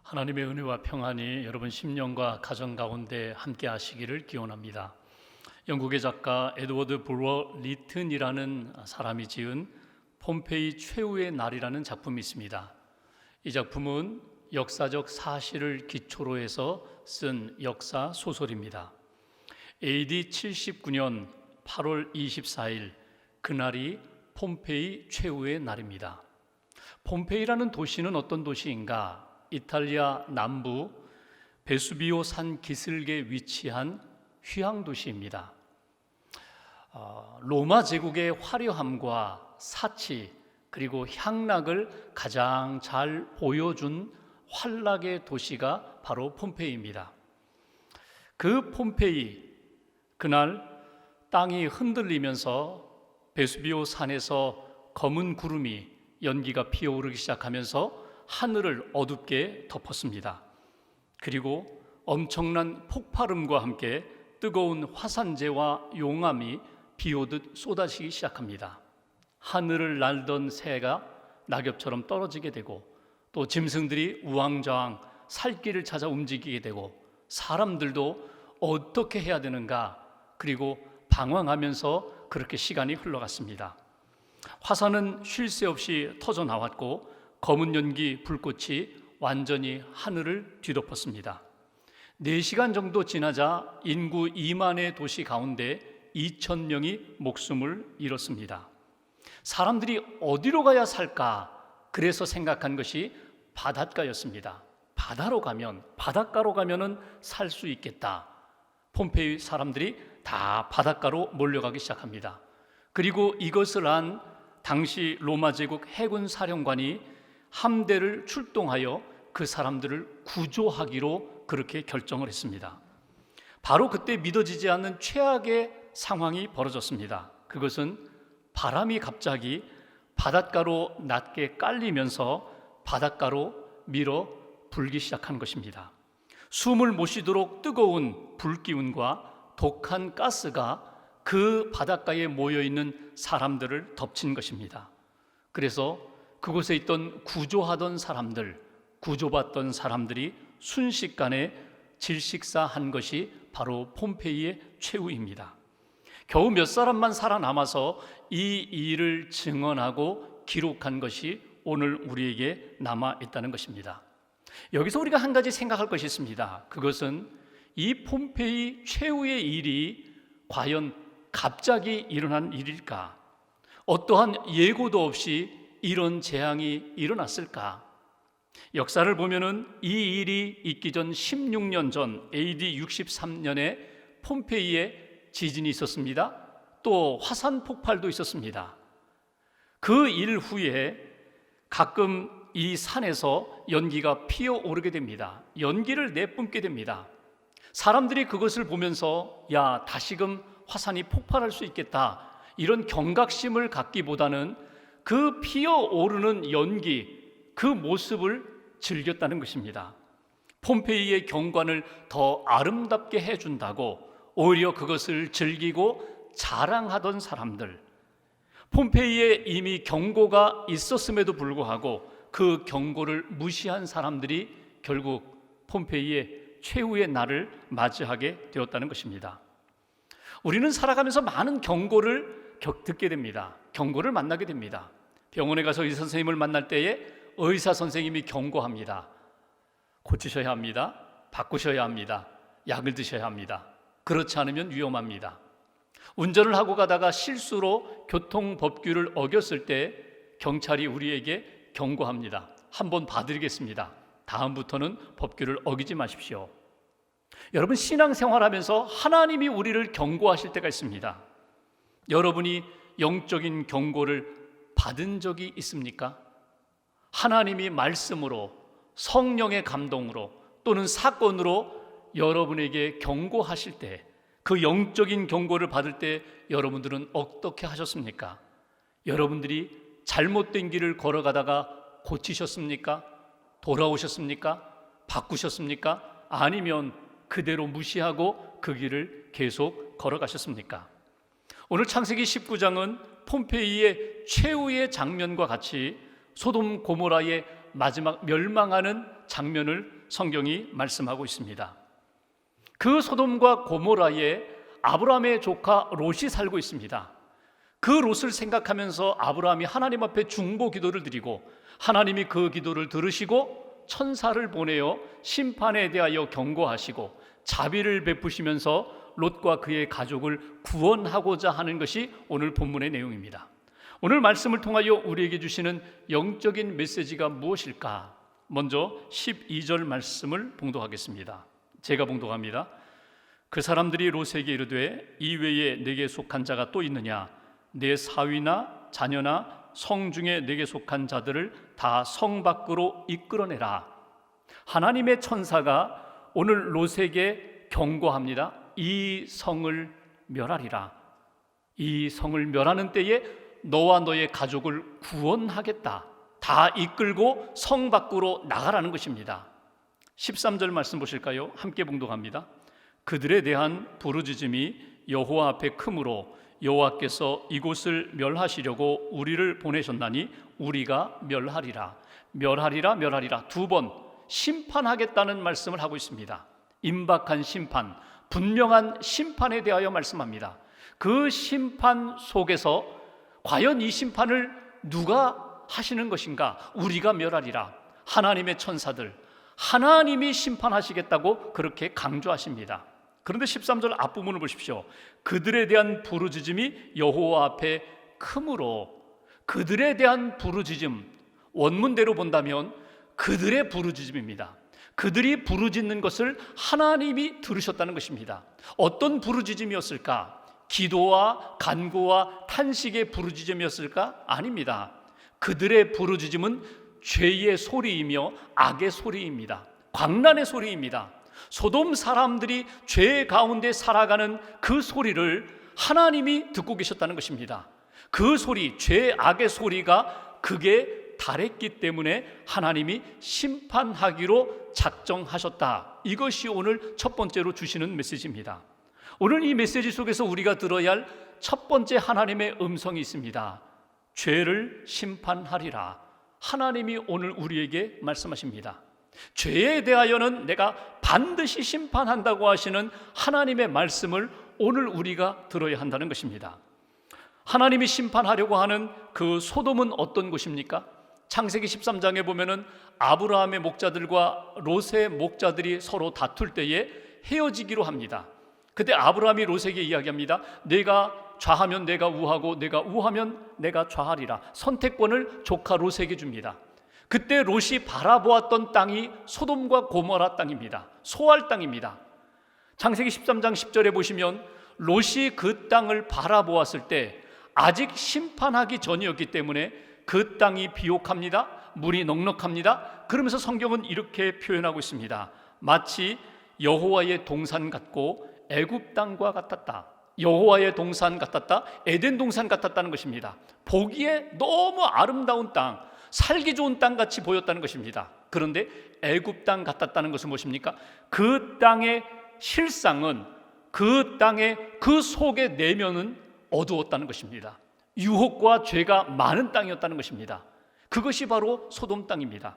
하나님의 은혜와 평안이 여러분 심령과 가정 가운데 함께 하시기를 기원합니다. 영국의 작가 에드워드 불워 리튼이라는 사람이 지은 폼페이 최후의 날이라는 작품이 있습니다. 이 작품은 역사적 사실을 기초로 해서 쓴 역사 소설입니다. AD 79년 8월 24일 그날이 폼페이 최후의 날입니다. 폼페이라는 도시는 어떤 도시인가? 이탈리아 남부 베수비오 산 기슭에 위치한 휴양 도시입니다. 로마 제국의 화려함과 사치 그리고 향락을 가장 잘 보여준 환락의 도시가 바로 폼페이입니다. 그 폼페이, 그날 땅이 흔들리면서 베수비오 산에서 검은 구름이 연기가 피어오르기 시작하면서 하늘을 어둡게 덮었습니다. 그리고 엄청난 폭발음과 함께 뜨거운 화산재와 용암이 비오듯 쏟아지기 시작합니다. 하늘을 날던 새가 낙엽처럼 떨어지게 되고 또 짐승들이 우왕좌왕 살 길을 찾아 움직이게 되고 사람들도 어떻게 해야 되는가 그리고 방황하면서 그렇게 시간이 흘러갔습니다. 화산은 쉴 새 없이 터져 나왔고 검은 연기 불꽃이 완전히 하늘을 뒤덮었습니다. 4시간 정도 지나자 인구 2만의 도시 가운데 2,000명이 목숨을 잃었습니다. 사람들이 어디로 가야 살까? 그래서 생각한 것이 바닷가였습니다. 바닷가로 가면은 살 수 있겠다. 폼페이 사람들이 다 바닷가로 몰려가기 시작합니다. 그리고 이것을 안 당시 로마 제국 해군 사령관이 함대를 출동하여 그 사람들을 구조하기로 그렇게 결정을 했습니다. 바로 그때 믿어지지 않는 최악의 상황이 벌어졌습니다. 그것은 바람이 갑자기 바닷가로 낮게 깔리면서 바닷가로 밀어 불기 시작한 것입니다. 숨을 못 쉬도록 뜨거운 불기운과 독한 가스가 그 바닷가에 모여있는 사람들을 덮친 것입니다. 그래서 그곳에 있던 구조받던 사람들이 순식간에 질식사한 것이 바로 폼페이의 최후입니다. 겨우 몇 사람만 살아남아서 이 일을 증언하고 기록한 것이 오늘 우리에게 남아있다는 것입니다. 여기서 우리가 한 가지 생각할 것이 있습니다. 그것은 이 폼페이 최후의 일이 과연 갑자기 일어난 일일까? 어떠한 예고도 없이 이런 재앙이 일어났을까? 역사를 보면은 이 일이 있기 전 16년 전 AD 63년에 폼페이에 지진이 있었습니다. 또 화산 폭발도 있었습니다. 그 일 후에 가끔 이 산에서 연기가 피어오르게 됩니다. 연기를 내뿜게 됩니다. 사람들이 그것을 보면서 야, 다시금 화산이 폭발할 수 있겠다. 이런 경각심을 갖기보다는 그 피어오르는 연기, 그 모습을 즐겼다는 것입니다. 폼페이의 경관을 더 아름답게 해준다고 오히려 그것을 즐기고 자랑하던 사람들, 폼페이에 이미 경고가 있었음에도 불구하고 그 경고를 무시한 사람들이 결국 폼페이의 최후의 날을 맞이하게 되었다는 것입니다. 우리는 살아가면서 많은 경고를 듣게 됩니다. 경고를 만나게 됩니다. 병원에 가서 의사 선생님을 만날 때에 의사 선생님이 경고합니다. 고치셔야 합니다. 바꾸셔야 합니다. 약을 드셔야 합니다. 그렇지 않으면 위험합니다. 운전을 하고 가다가 실수로 교통법규를 어겼을 때 경찰이 우리에게 경고합니다. 한번 봐드리겠습니다. 다음부터는 법규를 어기지 마십시오. 여러분, 신앙생활하면서 하나님이 우리를 경고하실 때가 있습니다. 여러분이 영적인 경고를 받은 적이 있습니까? 하나님이 말씀으로, 성령의 감동으로 또는 사건으로 여러분에게 경고하실 때, 그 영적인 경고를 받을 때 여러분들은 어떻게 하셨습니까? 여러분들이 잘못된 길을 걸어가다가 고치셨습니까? 돌아오셨습니까? 바꾸셨습니까? 아니면 그대로 무시하고 그 길을 계속 걸어가셨습니까? 오늘 창세기 19장은 폼페이의 최후의 장면과 같이 소돔 고모라의 마지막 멸망하는 장면을 성경이 말씀하고 있습니다. 그 소돔과 고모라에 아브라함의 조카 롯이 살고 있습니다. 그 롯을 생각하면서 아브라함이 하나님 앞에 중보 기도를 드리고 하나님이 그 기도를 들으시고 천사를 보내어 심판에 대하여 경고하시고 자비를 베푸시면서 롯과 그의 가족을 구원하고자 하는 것이 오늘 본문의 내용입니다. 오늘 말씀을 통하여 우리에게 주시는 영적인 메시지가 무엇일까? 먼저 12절 말씀을 봉독하겠습니다. 제가 봉독합니다. 그 사람들이 롯에게 이르되 이외에 내게 속한 자가 또 있느냐? 내 사위나 자녀나 성 중에 내게 속한 자들을 다 성 밖으로 이끌어내라. 하나님의 천사가 오늘 롯에게 경고합니다. 이 성을 멸하리라. 이 성을 멸하는 때에 너와 너의 가족을 구원하겠다. 다 이끌고 성 밖으로 나가라는 것입니다. 13절 말씀 보실까요? 함께 봉독합니다. 그들에 대한 부르짖음이 여호와 앞에 크므로 여호와께서 이곳을 멸하시려고 우리를 보내셨나니 우리가 멸하리라. 멸하리라 멸하리라 두 번 심판하겠다는 말씀을 하고 있습니다. 임박한 심판, 분명한 심판에 대하여 말씀합니다. 그 심판 속에서 과연 이 심판을 누가 하시는 것인가? 우리가 멸하리라. 하나님의 천사들, 하나님이 심판하시겠다고 그렇게 강조하십니다. 그런데 13절 앞부분을 보십시오. 그들에 대한 부르짖음이 여호와 앞에 크므로, 그들에 대한 부르짖음, 원문대로 본다면 그들의 부르짖음입니다. 그들이 부르짖는 것을 하나님이 들으셨다는 것입니다. 어떤 부르짖음이었을까? 기도와 간구와 탄식의 부르짖음이었을까? 아닙니다. 그들의 부르짖음은 죄의 소리이며 악의 소리입니다. 광란의 소리입니다. 소돔 사람들이 죄 가운데 살아가는 그 소리를 하나님이 듣고 계셨다는 것입니다. 그 소리, 죄 악의 소리가 극에 달했기 때문에 하나님이 심판하기로 작정하셨다. 이것이 오늘 첫 번째로 주시는 메시지입니다. 오늘 이 메시지 속에서 우리가 들어야 할 첫 번째 하나님의 음성이 있습니다. 죄를 심판하리라. 하나님이 오늘 우리에게 말씀하십니다. 죄에 대하여는 내가 반드시 심판한다고 하시는 하나님의 말씀을 오늘 우리가 들어야 한다는 것입니다. 하나님이 심판하려고 하는 그 소돔은 어떤 곳입니까? 창세기 13장에 보면은 아브라함의 목자들과 롯의 목자들이 서로 다툴 때에 헤어지기로 합니다. 그때 아브라함이 롯에게 이야기합니다. 내가 좌하면 내가 우하고 내가 우하면 내가 좌하리라. 선택권을 조카 롯에게 줍니다. 그때 롯이 바라보았던 땅이 소돔과 고모라 땅입니다. 소알 땅입니다. 창세기 13장 10절에 보시면 롯이 그 땅을 바라보았을 때 아직 심판하기 전이었기 때문에 그 땅이 비옥합니다. 물이 넉넉합니다. 그러면서 성경은 이렇게 표현하고 있습니다. 마치 여호와의 동산 같고 애굽 땅과 같았다. 여호와의 동산 같았다. 에덴 동산 같았다는 것입니다. 보기에 너무 아름다운 땅, 살기 좋은 땅같이 보였다는 것입니다. 그런데 애굽 땅 같았다는 것은 무엇입니까? 그 땅의 실상은, 그 땅의 그 속의 내면은 어두웠다는 것입니다. 유혹과 죄가 많은 땅이었다는 것입니다. 그것이 바로 소돔 땅입니다.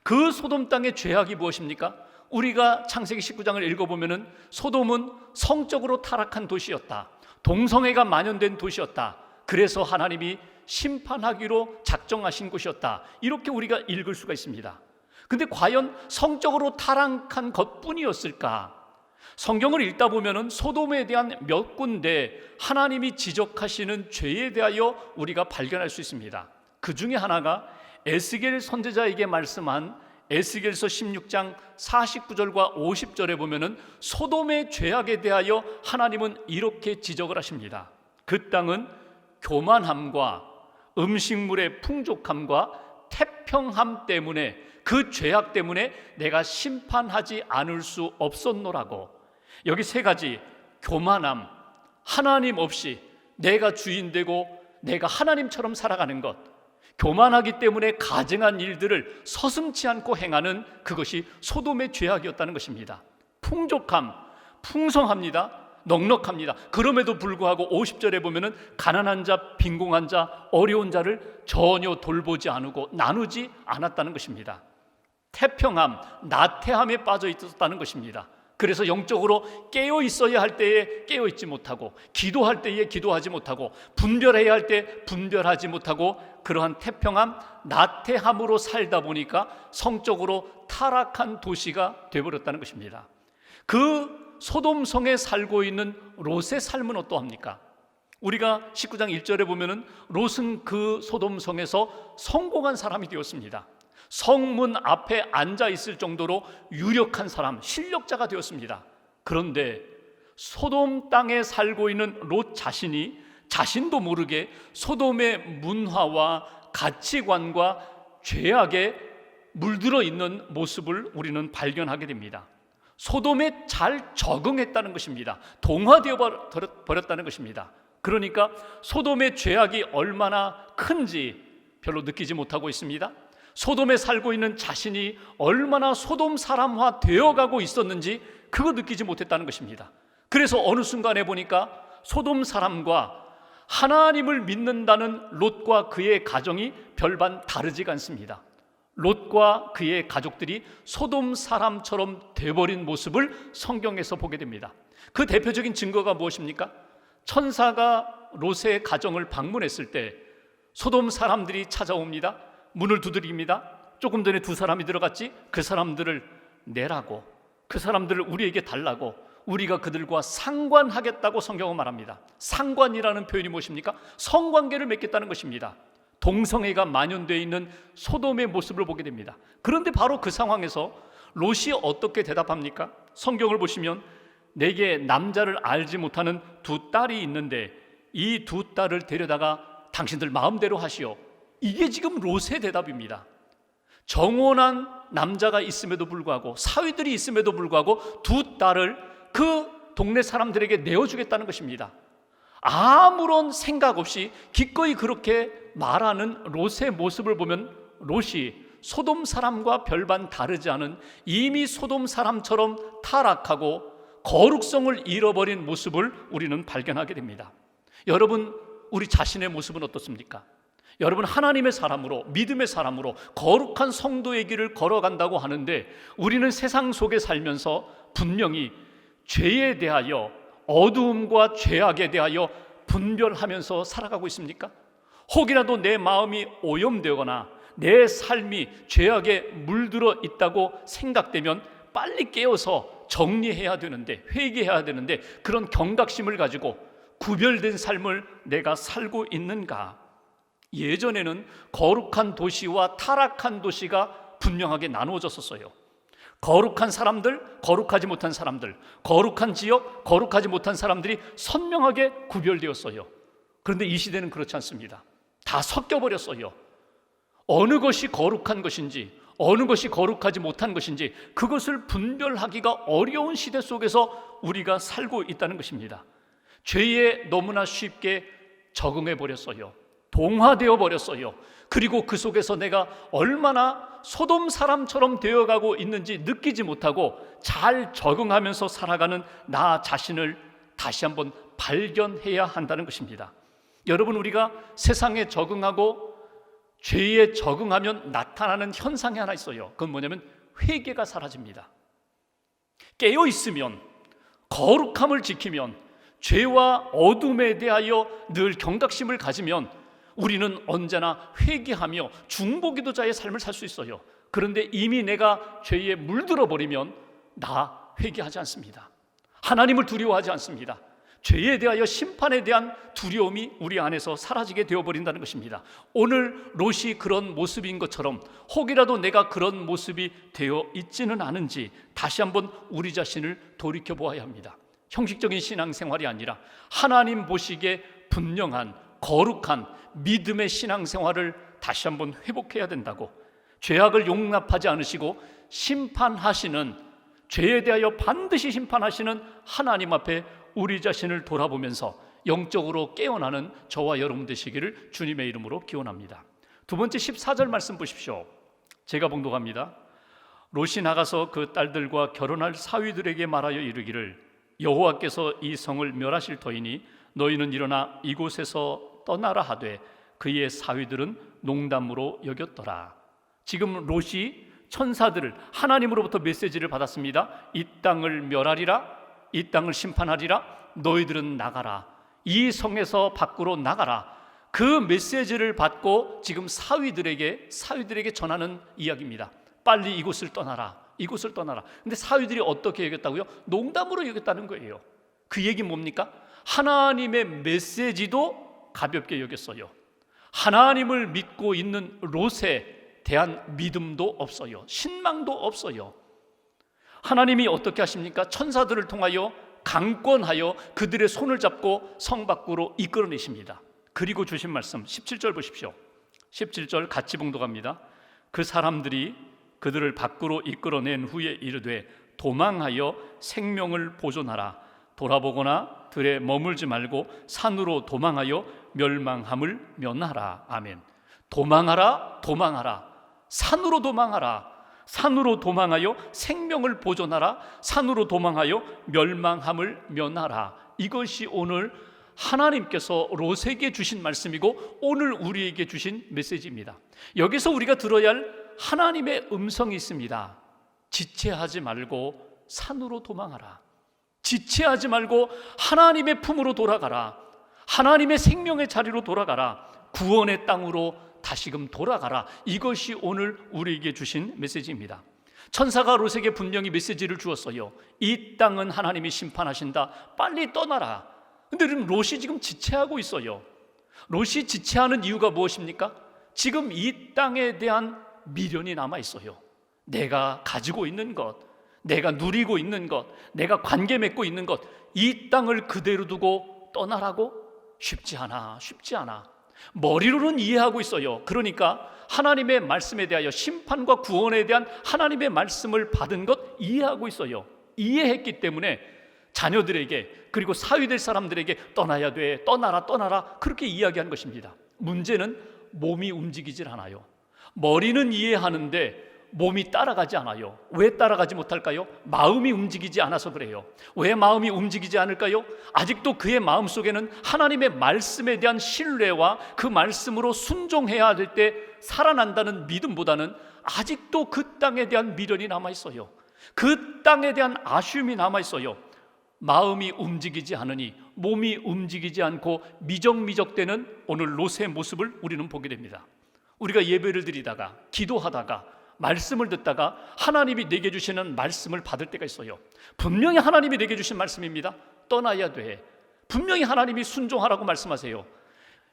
그 소돔 땅의 죄악이 무엇입니까? 우리가 창세기 19장을 읽어보면은 소돔은 성적으로 타락한 도시였다. 동성애가 만연된 도시였다. 그래서 하나님이 심판하기로 작정하신 곳이었다. 이렇게 우리가 읽을 수가 있습니다. 근데 과연 성적으로 타락한 것뿐이었을까? 성경을 읽다 보면은 소돔에 대한 몇 군데 하나님이 지적하시는 죄에 대하여 우리가 발견할 수 있습니다. 그 중에 하나가 에스겔 선지자에게 말씀한 에스겔서 16장 49절과 50절에 보면은 소돔의 죄악에 대하여 하나님은 이렇게 지적을 하십니다. 그 땅은 교만함과 음식물의 풍족함과 태평함 때문에, 그 죄악 때문에 내가 심판하지 않을 수 없었노라고. 여기 세 가지, 교만함, 하나님 없이 내가 주인 되고 내가 하나님처럼 살아가는 것, 교만하기 때문에 가증한 일들을 서슴지 않고 행하는 그것이 소돔의 죄악이었다는 것입니다. 풍족함, 풍성합니다. 넉넉합니다. 그럼에도 불구하고 50절에 보면은 가난한 자, 빈궁한 자, 어려운 자를 전혀 돌보지 않고 나누지 않았다는 것입니다. 태평함, 나태함에 빠져 있었다는 것입니다. 그래서 영적으로 깨어 있어야 할 때에 깨어 있지 못하고, 기도할 때에 기도하지 못하고, 분별해야 할 때 분별하지 못하고, 그러한 태평함, 나태함으로 살다 보니까 성적으로 타락한 도시가 되어버렸다는 것입니다. 그 소돔성에 살고 있는 롯의 삶은 어떠합니까? 우리가 19장 1절에 보면은 롯은 그 소돔성에서 성공한 사람이 되었습니다. 성문 앞에 앉아 있을 정도로 유력한 사람, 실력자가 되었습니다. 그런데 소돔 땅에 살고 있는 롯 자신이 자신도 모르게 소돔의 문화와 가치관과 죄악에 물들어 있는 모습을 우리는 발견하게 됩니다. 소돔에 잘 적응했다는 것입니다. 동화되어 버렸다는 것입니다. 그러니까 소돔의 죄악이 얼마나 큰지 별로 느끼지 못하고 있습니다. 소돔에 살고 있는 자신이 얼마나 소돔 사람화 되어가고 있었는지 그거 느끼지 못했다는 것입니다. 그래서 어느 순간에 보니까 소돔 사람과 하나님을 믿는다는 롯과 그의 가정이 별반 다르지가 않습니다. 롯과 그의 가족들이 소돔 사람처럼 돼버린 모습을 성경에서 보게 됩니다. 그 대표적인 증거가 무엇입니까? 천사가 롯의 가정을 방문했을 때 소돔 사람들이 찾아옵니다. 문을 두드립니다. 조금 전에 두 사람이 들어갔지? 그 사람들을 내라고, 그 사람들을 우리에게 달라고, 우리가 그들과 상관하겠다고 성경은 말합니다. 상관이라는 표현이 무엇입니까? 성관계를 맺겠다는 것입니다. 동성애가 만연되어 있는 소돔의 모습을 보게 됩니다. 그런데 바로 그 상황에서 롯이 어떻게 대답합니까? 성경을 보시면 내게 남자를 알지 못하는 두 딸이 있는데 이 두 딸을 데려다가 당신들 마음대로 하시오. 이게 지금 롯의 대답입니다. 정혼한 남자가 있음에도 불구하고, 사위들이 있음에도 불구하고 두 딸을 그 동네 사람들에게 내어주겠다는 것입니다. 아무런 생각 없이 기꺼이 그렇게 말하는 롯의 모습을 보면 롯이 소돔 사람과 별반 다르지 않은, 이미 소돔 사람처럼 타락하고 거룩성을 잃어버린 모습을 우리는 발견하게 됩니다. 여러분, 우리 자신의 모습은 어떻습니까? 여러분, 하나님의 사람으로, 믿음의 사람으로 거룩한 성도의 길을 걸어간다고 하는데 우리는 세상 속에 살면서 분명히 죄에 대하여, 어두움과 죄악에 대하여 분별하면서 살아가고 있습니까? 혹이라도 내 마음이 오염되거나 내 삶이 죄악에 물들어 있다고 생각되면 빨리 깨어서 정리해야 되는데, 회개해야 되는데, 그런 경각심을 가지고 구별된 삶을 내가 살고 있는가? 예전에는 거룩한 도시와 타락한 도시가 분명하게 나누어졌었어요. 거룩한 사람들, 거룩하지 못한 사람들, 거룩한 지역, 거룩하지 못한 사람들이 선명하게 구별되었어요. 그런데 이 시대는 그렇지 않습니다. 다 섞여버렸어요. 어느 것이 거룩한 것인지, 어느 것이 거룩하지 못한 것인지 그것을 분별하기가 어려운 시대 속에서 우리가 살고 있다는 것입니다. 죄에 너무나 쉽게 적응해 버렸어요. 동화되어 버렸어요. 그리고 그 속에서 내가 얼마나 소돔 사람처럼 되어가고 있는지 느끼지 못하고 잘 적응하면서 살아가는 나 자신을 다시 한번 발견해야 한다는 것입니다. 여러분, 우리가 세상에 적응하고 죄에 적응하면 나타나는 현상이 하나 있어요. 그건 뭐냐면 회개가 사라집니다. 깨어있으면, 거룩함을 지키면, 죄와 어둠에 대하여 늘 경각심을 가지면 우리는 언제나 회개하며 중보기도자의 삶을 살 수 있어요. 그런데 이미 내가 죄에 물들어 버리면 나 회개하지 않습니다. 하나님을 두려워하지 않습니다. 죄에 대하여, 심판에 대한 두려움이 우리 안에서 사라지게 되어버린다는 것입니다. 오늘 롯이 그런 모습인 것처럼 혹이라도 내가 그런 모습이 되어 있지는 않은지 다시 한번 우리 자신을 돌이켜 보아야 합니다. 형식적인 신앙생활이 아니라 하나님 보시기에 분명한 거룩한 믿음의 신앙생활을 다시 한번 회복해야 된다고, 죄악을 용납하지 않으시고 심판하시는, 죄에 대하여 반드시 심판하시는 하나님 앞에 우리 자신을 돌아보면서 영적으로 깨어나는 저와 여러분 되시기를 주님의 이름으로 기원합니다. 두 번째 14절 말씀 보십시오. 제가 봉독합니다. 롯이 나가서 그 딸들과 결혼할 사위들에게 말하여 이르기를 여호와께서 이 성을 멸하실 터이니 너희는 일어나 이곳에서 떠나라 하되 그의 사위들은 농담으로 여겼더라. 지금 롯이 천사들을 하나님으로부터 메시지를 받았습니다. 이 땅을 멸하리라, 이 땅을 심판하리라, 너희들은 나가라, 이 성에서 밖으로 나가라. 그 메시지를 받고 지금 사위들에게 전하는 이야기입니다. 빨리 이곳을 떠나라, 이곳을 떠나라. 근데 사위들이 어떻게 여겼다고요? 농담으로 여겼다는 거예요. 그 얘기 뭡니까? 하나님의 메시지도 가볍게 여겼어요. 하나님을 믿고 있는 롯에 대한 믿음도 없어요. 신망도 없어요. 하나님이 어떻게 하십니까? 천사들을 통하여 강권하여 그들의 손을 잡고 성 밖으로 이끌어내십니다. 그리고 주신 말씀 17절 보십시오. 17절 같이 봉독합니다. 그 사람들이 그들을 밖으로 이끌어낸 후에 이르되 도망하여 생명을 보존하라. 돌아보거나 들에 머물지 말고 산으로 도망하여 멸망함을 면하라. 아멘. 도망하라, 도망하라. 산으로 도망하라. 산으로 도망하여 생명을 보존하라. 산으로 도망하여 멸망함을 면하라. 이것이 오늘 하나님께서 롯에게 주신 말씀이고 오늘 우리에게 주신 메시지입니다. 여기서 우리가 들어야 할 하나님의 음성이 있습니다. 지체하지 말고 산으로 도망하라. 지체하지 말고 하나님의 품으로 돌아가라. 하나님의 생명의 자리로 돌아가라. 구원의 땅으로 다시금 돌아가라. 이것이 오늘 우리에게 주신 메시지입니다. 천사가 롯에게 분명히 메시지를 주었어요. 이 땅은 하나님이 심판하신다. 빨리 떠나라. 근데 롯이 지금 지체하고 있어요. 롯이 지체하는 이유가 무엇입니까? 지금 이 땅에 대한 미련이 남아 있어요. 내가 가지고 있는 것, 내가 누리고 있는 것, 내가 관계 맺고 있는 것, 이 땅을 그대로 두고 떠나라고? 쉽지 않아, 쉽지 않아. 머리로는 이해하고 있어요. 그러니까 하나님의 말씀에 대하여 심판과 구원에 대한 하나님의 말씀을 받은 것 이해하고 있어요. 이해했기 때문에 자녀들에게 그리고 사위될 사람들에게 떠나야 돼, 떠나라, 떠나라 그렇게 이야기한 것입니다. 문제는 몸이 움직이질 않아요. 머리는 이해하는데 몸이 따라가지 않아요. 왜 따라가지 못할까요? 마음이 움직이지 않아서 그래요. 왜 마음이 움직이지 않을까요? 아직도 그의 마음속에는 하나님의 말씀에 대한 신뢰와 그 말씀으로 순종해야 될 때 살아난다는 믿음보다는 아직도 그 땅에 대한 미련이 남아있어요. 그 땅에 대한 아쉬움이 남아있어요. 마음이 움직이지 않으니 몸이 움직이지 않고 미적미적대는 오늘 롯의 모습을 우리는 보게 됩니다. 우리가 예배를 드리다가 기도하다가 말씀을 듣다가 하나님이 내게 주시는 말씀을 받을 때가 있어요. 분명히 하나님이 내게 주신 말씀입니다. 떠나야 돼. 분명히 하나님이 순종하라고 말씀하세요.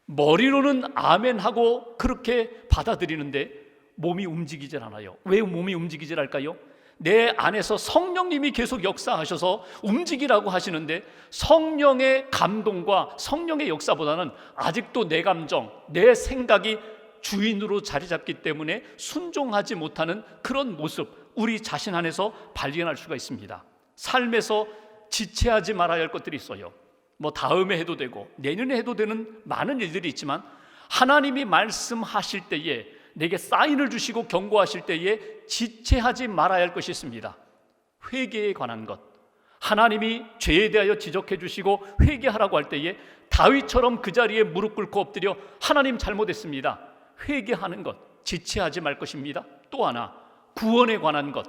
머리로는 아멘하고 그렇게 받아들이는데 몸이 움직이질 않아요. 왜 몸이 움직이질 않을까요? 내 안에서 성령님이 계속 역사하셔서 움직이라고 하시는데 성령의 감동과 성령의 역사보다는 아직도 내 감정, 내 생각이 주인으로 자리 잡기 때문에 순종하지 못하는 그런 모습 우리 자신 안에서 발견할 수가 있습니다. 삶에서 지체하지 말아야 할 것들이 있어요. 뭐 다음에 해도 되고 내년에 해도 되는 많은 일들이 있지만 하나님이 말씀하실 때에 내게 사인을 주시고 경고하실 때에 지체하지 말아야 할 것이 있습니다. 회개에 관한 것, 하나님이 죄에 대하여 지적해 주시고 회개하라고 할 때에 다윗처럼 그 자리에 무릎 꿇고 엎드려 하나님 잘못했습니다, 회개하는 것, 지체하지 말 것입니다. 또 하나, 구원에 관한 것,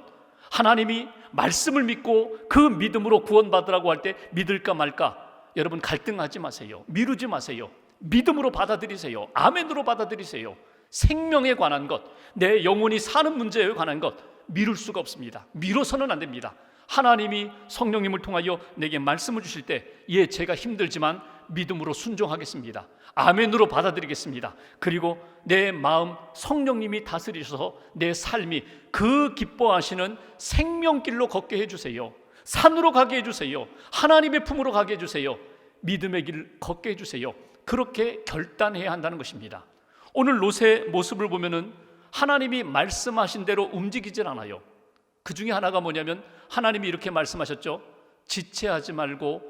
하나님이 말씀을 믿고 그 믿음으로 구원받으라고 할 때 믿을까 말까, 여러분 갈등하지 마세요. 미루지 마세요. 믿음으로 받아들이세요. 아멘으로 받아들이세요. 생명에 관한 것, 내 영혼이 사는 문제에 관한 것 미룰 수가 없습니다. 미뤄서는 안 됩니다. 하나님이 성령님을 통하여 내게 말씀을 주실 때 예, 제가 힘들지만 믿음으로 순종하겠습니다. 아멘으로 받아들이겠습니다. 그리고 내 마음 성령님이 다스리셔서 내 삶이 그 기뻐하시는 생명길로 걷게 해주세요. 산으로 가게 해주세요. 하나님의 품으로 가게 해주세요. 믿음의 길 걷게 해주세요. 그렇게 결단해야 한다는 것입니다. 오늘 롯의 모습을 보면은 하나님이 말씀하신 대로 움직이질 않아요. 그 중에 하나가 뭐냐면 하나님이 이렇게 말씀하셨죠. 지체하지 말고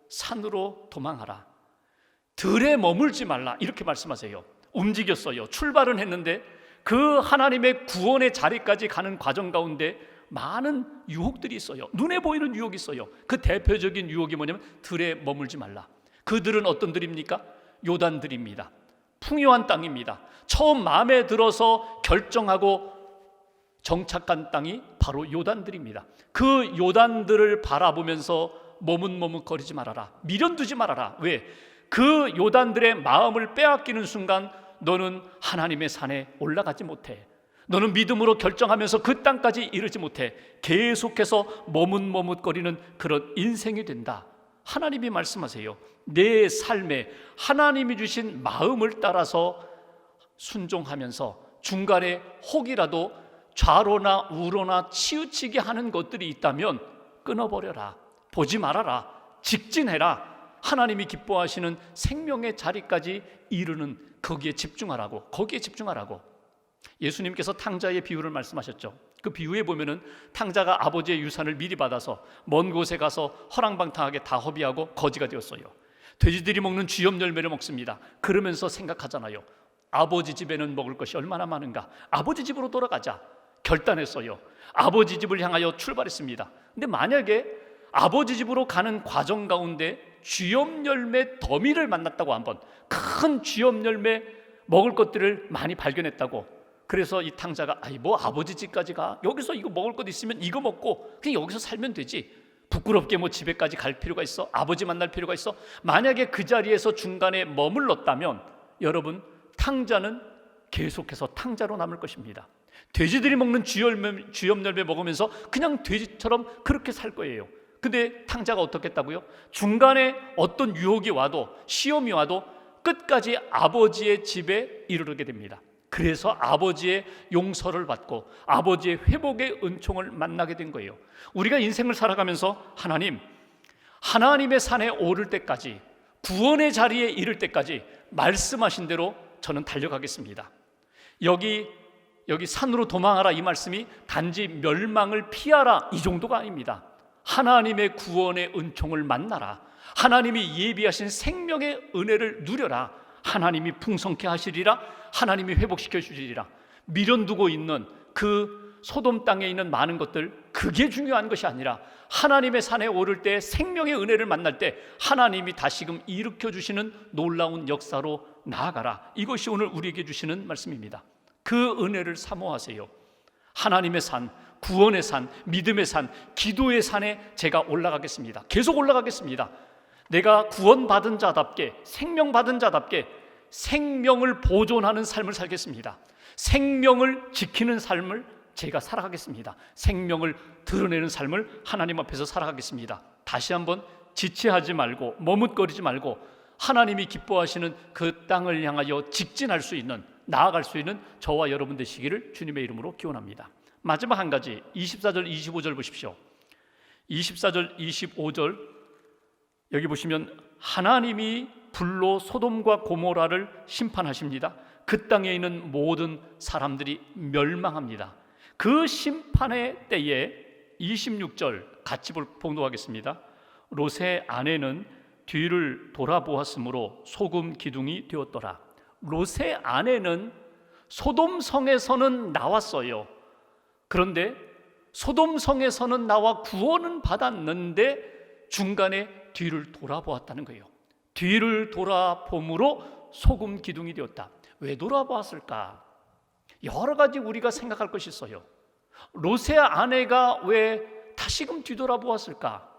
산으로 도망하라. 들에 머물지 말라. 이렇게 말씀하세요. 움직였어요. 출발은 했는데 그 하나님의 구원의 자리까지 가는 과정 가운데 많은 유혹들이 있어요. 눈에 보이는 유혹이 있어요. 그 대표적인 유혹이 뭐냐면 들에 머물지 말라. 그들은 어떤 들입니까? 요단들입니다. 풍요한 땅입니다. 처음 마음에 들어서 결정하고 정착한 땅이 바로 요단들입니다. 그 요단들을 바라보면서 머뭇머뭇거리지 말아라. 미련두지 말아라. 왜? 그 요단들의 마음을 빼앗기는 순간 너는 하나님의 산에 올라가지 못해. 너는 믿음으로 결정하면서 그 땅까지 이르지 못해. 계속해서 머뭇머뭇거리는 그런 인생이 된다. 하나님이 말씀하세요. 내 삶에 하나님이 주신 마음을 따라서 순종하면서 중간에 혹이라도 좌로나 우로나 치우치게 하는 것들이 있다면 끊어버려라. 보지 말아라. 직진해라. 하나님이 기뻐하시는 생명의 자리까지 이르는 거기에 집중하라고. 거기에 집중하라고. 예수님께서 탕자의 비유를 말씀하셨죠. 그 비유에 보면은 탕자가 아버지의 유산을 미리 받아서 먼 곳에 가서 허랑방탕하게 다 허비하고 거지가 되었어요. 돼지들이 먹는 쥐염 열매를 먹습니다. 그러면서 생각하잖아요. 아버지 집에는 먹을 것이 얼마나 많은가. 아버지 집으로 돌아가자 결단했어요. 아버지 집을 향하여 출발했습니다. 근데 만약에 아버지 집으로 가는 과정 가운데 쥐염 열매 더미를 만났다고, 한번 큰 쥐염 열매 먹을 것들을 많이 발견했다고. 그래서 이 탕자가 뭐 아버지 집까지 가, 여기서 이거 먹을 것 있으면 이거 먹고 그냥 여기서 살면 되지, 부끄럽게 뭐 집에까지 갈 필요가 있어? 아버지 만날 필요가 있어? 만약에 그 자리에서 중간에 머물렀다면 여러분, 탕자는 계속해서 탕자로 남을 것입니다. 돼지들이 먹는 쥐염 열매 먹으면서 그냥 돼지처럼 그렇게 살 거예요. 근데 탕자가 어떻게 했다고요? 중간에 어떤 유혹이 와도, 시험이 와도 끝까지 아버지의 집에 이르게 됩니다. 그래서 아버지의 용서를 받고 아버지의 회복의 은총을 만나게 된 거예요. 우리가 인생을 살아가면서 하나님의 산에 오를 때까지, 구원의 자리에 이를 때까지 말씀하신 대로 저는 달려가겠습니다. 여기 산으로 도망하라 이 말씀이 단지 멸망을 피하라 이 정도가 아닙니다. 하나님의 구원의 은총을 만나라. 하나님이 예비하신 생명의 은혜를 누려라. 하나님이 풍성케 하시리라. 하나님이 회복시켜 주시리라. 미련 두고 있는 그 소돔 땅에 있는 많은 것들, 그게 중요한 것이 아니라 하나님의 산에 오를 때, 생명의 은혜를 만날 때 하나님이 다시금 일으켜 주시는 놀라운 역사로 나아가라. 이것이 오늘 우리에게 주시는 말씀입니다. 그 은혜를 사모하세요. 하나님의 산, 구원의 산, 믿음의 산, 기도의 산에 제가 올라가겠습니다. 계속 올라가겠습니다. 내가 구원받은 자답게, 생명받은 자답게 생명을 보존하는 삶을 살겠습니다. 생명을 지키는 삶을 제가 살아가겠습니다. 생명을 드러내는 삶을 하나님 앞에서 살아가겠습니다. 다시 한번 지체하지 말고 머뭇거리지 말고 하나님이 기뻐하시는 그 땅을 향하여 직진할 수 있는, 나아갈 수 있는 저와 여러분 되시기를 주님의 이름으로 기원합니다. 마지막 한 가지, 24절 25절 보십시오. 24절 25절 여기 보시면 하나님이 불로 소돔과 고모라를 심판하십니다. 그 땅에 있는 모든 사람들이 멸망합니다. 그 심판의 때에 26절 같이 봉독하겠습니다. 롯의 아내는 뒤를 돌아보았으므로 소금 기둥이 되었더라. 롯의 아내는 소돔 성에서는 나왔어요. 그런데 소돔 성에서는 나와 구원은 받았는데 중간에 뒤를 돌아보았다는 거예요. 뒤를 돌아봄으로 소금 기둥이 되었다. 왜 돌아보았을까? 여러 가지 우리가 생각할 것이 있어요. 롯의 아내가 왜 다시금 뒤돌아보았을까?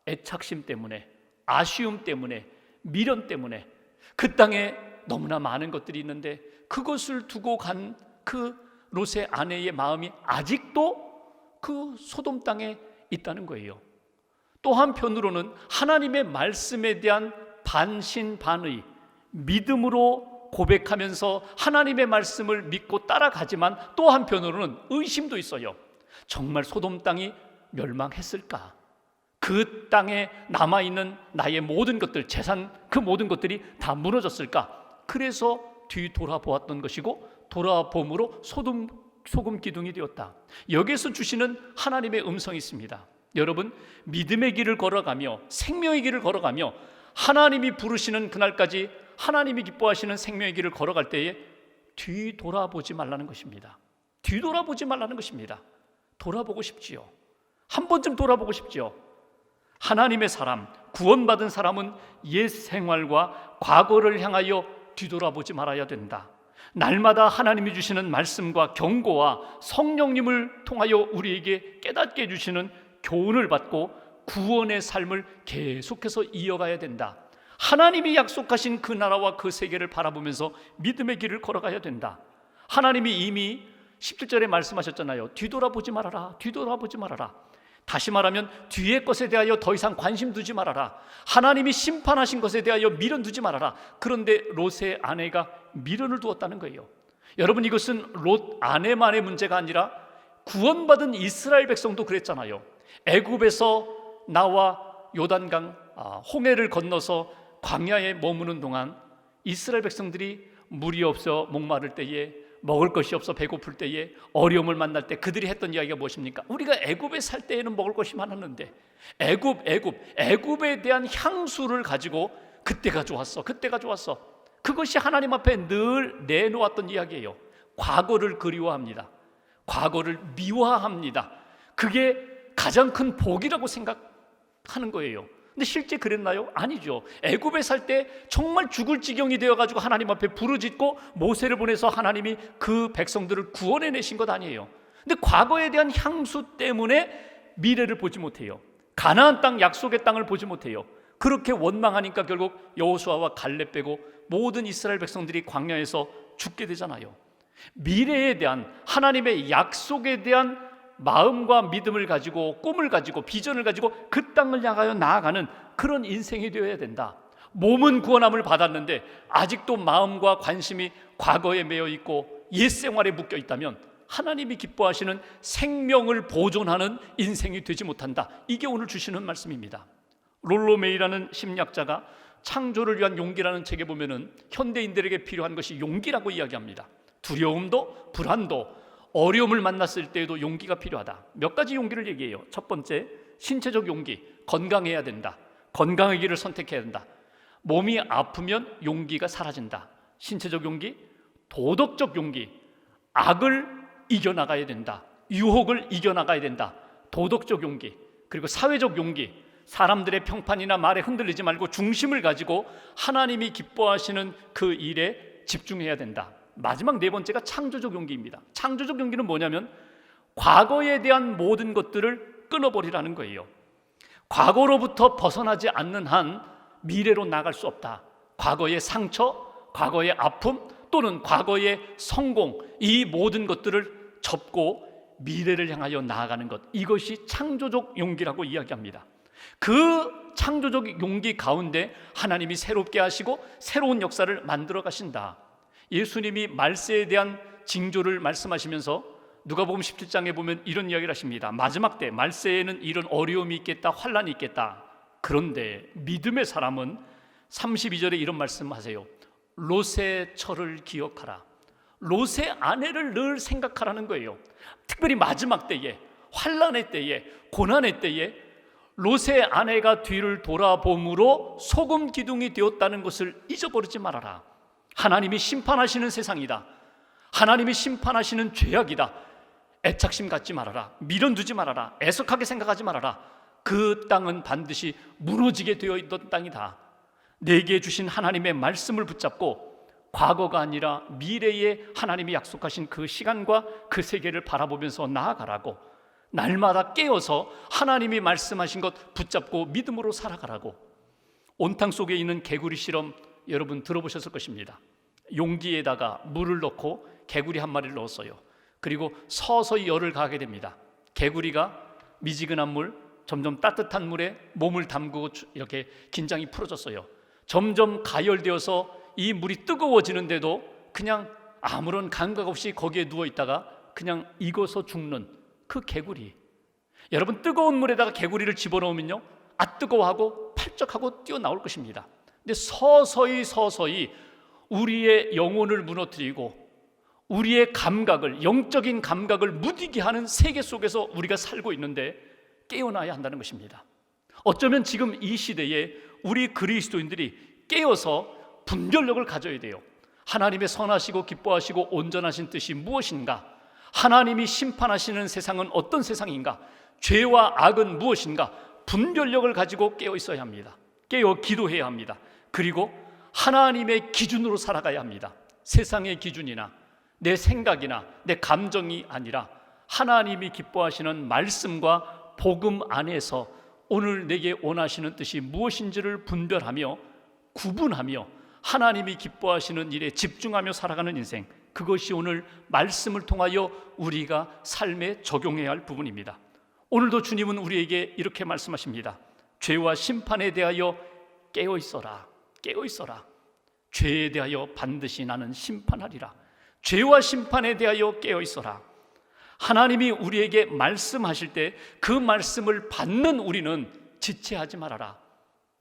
애착심 때문에, 아쉬움 때문에, 미련 때문에. 그 땅에 너무나 많은 것들이 있는데 그것을 두고 간 그 롯의 아내의 마음이 아직도 그 소돔 땅에 있다는 거예요. 또 한편으로는 하나님의 말씀에 대한 반신반의, 믿음으로 고백하면서 하나님의 말씀을 믿고 따라가지만 또 한편으로는 의심도 있어요. 정말 소돔 땅이 멸망했을까? 그 땅에 남아있는 나의 모든 것들, 재산, 그 모든 것들이 다 무너졌을까? 그래서 뒤돌아보았던 것이고 돌아봄으로 소금 기둥이 되었다. 여기에서 주시는 하나님의 음성이 있습니다. 여러분, 믿음의 길을 걸어가며 생명의 길을 걸어가며 하나님이 부르시는 그날까지 하나님이 기뻐하시는 생명의 길을 걸어갈 때에 뒤돌아보지 말라는 것입니다. 뒤돌아보지 말라는 것입니다. 돌아보고 싶지요. 한 번쯤 돌아보고 싶지요. 하나님의 사람, 구원받은 사람은 옛 생활과 과거를 향하여 뒤돌아보지 말아야 된다. 날마다 하나님이 주시는 말씀과 경고와 성령님을 통하여 우리에게 깨닫게 해주시는 교훈을 받고 구원의 삶을 계속해서 이어가야 된다. 하나님이 약속하신 그 나라와 그 세계를 바라보면서 믿음의 길을 걸어가야 된다. 하나님이 이미 17절에 말씀하셨잖아요. 뒤돌아보지 말아라. 뒤돌아보지 말아라. 다시 말하면 뒤의 것에 대하여 더 이상 관심 두지 말아라. 하나님이 심판하신 것에 대하여 미련 두지 말아라. 그런데 롯의 아내가 미련을 두었다는 거예요. 여러분, 이것은 롯 아내만의 문제가 아니라 구원받은 이스라엘 백성도 그랬잖아요. 애굽에서 나와 요단강 홍해를 건너서 광야에 머무는 동안 이스라엘 백성들이 물이 없어 목마를 때에, 먹을 것이 없어 배고플 때에, 어려움을 만날 때 그들이 했던 이야기가 무엇입니까? 우리가 애굽에 살 때에는 먹을 것이 많았는데 애굽에 대한 향수를 가지고 그때가 좋았어. 그것이 하나님 앞에 늘 내놓았던 이야기예요. 과거를 그리워합니다. 과거를 미화합니다. 그게 가장 큰 복이라고 생각하는 거예요. 근데 실제 그랬나요? 아니죠. 애굽에 살 때 정말 죽을 지경이 되어가지고 하나님 앞에 부르짖고 모세를 보내서 하나님이 그 백성들을 구원해내신 것 아니에요. 근데 과거에 대한 향수 때문에 미래를 보지 못해요. 가나안 땅, 약속의 땅을 보지 못해요. 그렇게 원망하니까 결국 여호수아와 갈렙 빼고 모든 이스라엘 백성들이 광야에서 죽게 되잖아요. 미래에 대한, 하나님의 약속에 대한 마음과 믿음을 가지고, 꿈을 가지고, 비전을 가지고 그 땅을 향하여 나아가는 그런 인생이 되어야 된다. 몸은 구원함을 받았는데 아직도 마음과 관심이 과거에 매여 있고 옛 생활에 묶여 있다면 하나님이 기뻐하시는 생명을 보존하는 인생이 되지 못한다. 이게 오늘 주시는 말씀입니다. 롤로 메이라는 심리학자가 창조를 위한 용기라는 책에 보면은 현대인들에게 필요한 것이 용기라고 이야기합니다. 두려움도 불안도 어려움을 만났을 때에도 용기가 필요하다. 몇 가지 용기를 얘기해요. 첫 번째, 신체적 용기. 건강해야 된다. 건강의 길을 선택해야 된다. 몸이 아프면 용기가 사라진다. 신체적 용기, 도덕적 용기. 악을 이겨나가야 된다. 유혹을 이겨나가야 된다. 도덕적 용기. 그리고 사회적 용기. 사람들의 평판이나 말에 흔들리지 말고 중심을 가지고 하나님이 기뻐하시는 그 일에 집중해야 된다. 마지막 네 번째가 창조적 용기입니다. 창조적 용기는 뭐냐면 과거에 대한 모든 것들을 끊어버리라는 거예요. 과거로부터 벗어나지 않는 한 미래로 나갈 수 없다. 과거의 상처, 과거의 아픔 또는 과거의 성공, 이 모든 것들을 접고 미래를 향하여 나아가는 것, 이것이 창조적 용기라고 이야기합니다. 그 창조적 용기 가운데 하나님이 새롭게 하시고 새로운 역사를 만들어 가신다. 예수님이 말세에 대한 징조를 말씀하시면서 누가복음 17장에 보면 이런 이야기를 하십니다. 마지막 때 말세에는 이런 어려움이 있겠다, 환난이 있겠다. 그런데 믿음의 사람은 32절에 이런 말씀하세요. 롯의 처를 기억하라. 롯의 아내를 늘 생각하라는 거예요. 특별히 마지막 때에, 환난의 때에, 고난의 때에 롯의 아내가 뒤를 돌아봄으로 소금 기둥이 되었다는 것을 잊어버리지 말아라. 하나님이 심판하시는 세상이다. 하나님이 심판하시는 죄악이다. 애착심 갖지 말아라. 미련 두지 말아라. 애석하게 생각하지 말아라. 그 땅은 반드시 무너지게 되어 있던 땅이다. 내게 주신 하나님의 말씀을 붙잡고 과거가 아니라 미래에 하나님이 약속하신 그 시간과 그 세계를 바라보면서 나아가라고, 날마다 깨어서 하나님이 말씀하신 것 붙잡고 믿음으로 살아가라고. 온탕 속에 있는 개구리 실험 여러분 들어보셨을 것입니다. 용기에다가 물을 넣고 개구리 한 마리를 넣었어요. 그리고 서서히 열을 가하게 됩니다. 개구리가 미지근한 물, 점점 따뜻한 물에 몸을 담그고 이렇게 긴장이 풀어졌어요. 점점 가열되어서 이 물이 뜨거워지는데도 그냥 아무런 감각 없이 거기에 누워있다가 그냥 익어서 죽는 그 개구리. 여러분, 뜨거운 물에다가 개구리를 집어넣으면요, 뜨거워하고 팔쩍하고 뛰어나올 것입니다. 근데 서서히 우리의 영혼을 무너뜨리고 우리의 감각을, 영적인 감각을 무디게 하는 세계 속에서 우리가 살고 있는데 깨어나야 한다는 것입니다. 어쩌면 지금 이 시대에 우리 그리스도인들이 깨어서 분별력을 가져야 돼요. 하나님의 선하시고 기뻐하시고 온전하신 뜻이 무엇인가? 하나님이 심판하시는 세상은 어떤 세상인가? 죄와 악은 무엇인가? 분별력을 가지고 깨어 있어야 합니다. 깨어 기도해야 합니다. 그리고 하나님의 기준으로 살아가야 합니다. 세상의 기준이나 내 생각이나 내 감정이 아니라 하나님이 기뻐하시는 말씀과 복음 안에서 오늘 내게 원하시는 뜻이 무엇인지를 분별하며 구분하며 하나님이 기뻐하시는 일에 집중하며 살아가는 인생, 그것이 오늘 말씀을 통하여 우리가 삶에 적용해야 할 부분입니다. 오늘도 주님은 우리에게 이렇게 말씀하십니다. 죄와 심판에 대하여 깨어 있어라. 깨어 있어라. 죄에 대하여 반드시 나는 심판하리라. 죄와 심판에 대하여 깨어 있어라. 하나님이 우리에게 말씀하실 때 그 말씀을 받는 우리는 지체하지 말아라.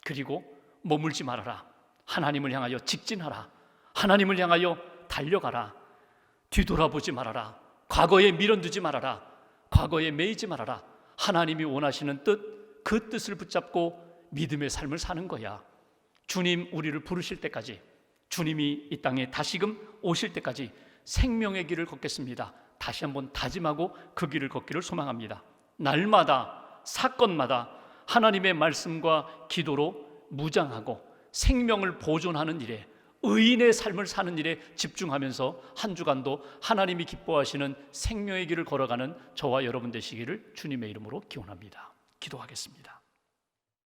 그리고 머물지 말아라. 하나님을 향하여 직진하라. 하나님을 향하여 달려가라. 뒤돌아보지 말아라. 과거에 미련두지 말아라. 과거에 매이지 말아라. 하나님이 원하시는 뜻, 그 뜻을 붙잡고 믿음의 삶을 사는 거야. 주님 우리를 부르실 때까지, 주님이 이 땅에 다시금 오실 때까지 생명의 길을 걷겠습니다. 다시 한번 다짐하고 그 길을 걷기를 소망합니다. 날마다 사건마다 하나님의 말씀과 기도로 무장하고 생명을 보존하는 일에, 의인의 삶을 사는 일에 집중하면서 한 주간도 하나님이 기뻐하시는 생명의 길을 걸어가는 저와 여러분 되시기를 주님의 이름으로 기원합니다. 기도하겠습니다.